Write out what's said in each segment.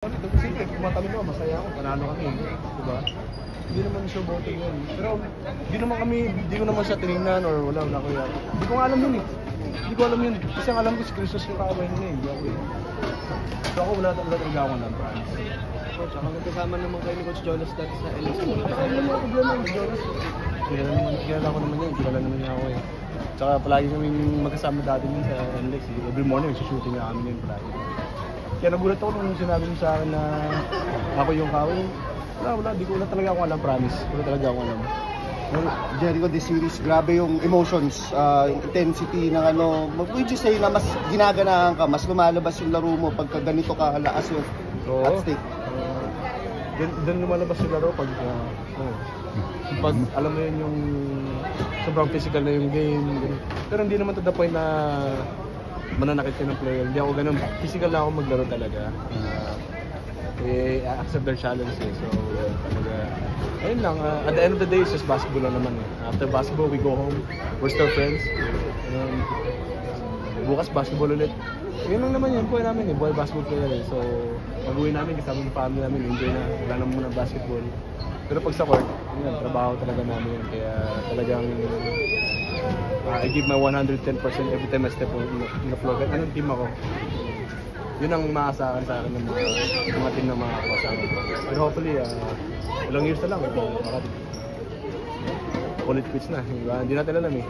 Siyempre, kumatalon ako, masaya ako, panalo kami, diba? Hindi naman siya boting yun. Pero hindi ko naman siya tinignan or wala ko yan. Hindi ko nga alam yun eh. Hindi ko alam yun. Kasi ang alam ko si Christos yung kakabay niya eh. Hindi ako eh. So ako wala talaga ako ng brand. Coach, ako nagkasama naman kayo ni Coach Jonas dati sa LSU. Ano naman ang problema ni Jonas? Kilala ko naman yun. Kilala naman niya ako eh. Tsaka palagi kami magkasama dati yun sa NLEX. Every morning, shooting na kami yun palagi. Kaya nagulat ako nung sinabi mo sa akin na ako yung kawin. Wala, di ko talaga ako alam, promise. Wala talaga ako alam. Jericho, this series, grabe yung emotions, intensity ng ano, would you say na mas ginaganahan ka, mas lumalabas yung laro mo pagka ganito ka lakas yung at stake? Doon lumalabas yung laro pag alam mo yun yung sobrang physical na yung game. Pero hindi naman to the point na mananakit ka ng player. Hindi ako ganun. Physical lang ako maglaro talaga. Accept their challenge eh. So, talaga, ayun lang. At the end of the day, it's just basketball lang naman eh. After basketball, we go home. We're still friends. Bukas, basketball ulit. Yun lang naman yun. Buhay namin eh. Buhay basketball player eh. So, pag-uwi namin, kasama yung family namin, enjoy na. Wala naman muna basketball. Pero pag sa court, yun, trabaho talaga namin yun. Kaya talagang I give my 110% every time I step in the floor. Kahit anong team ako, yun ang maasahan sa akin ng mga team na mga kasama ko. And hopefully, ilang years na lang, ulit quits na. Hindi natin alam eh.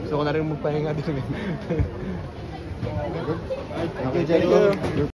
Gusto ko na rin magpahinga din eh. Thank you, Jericho.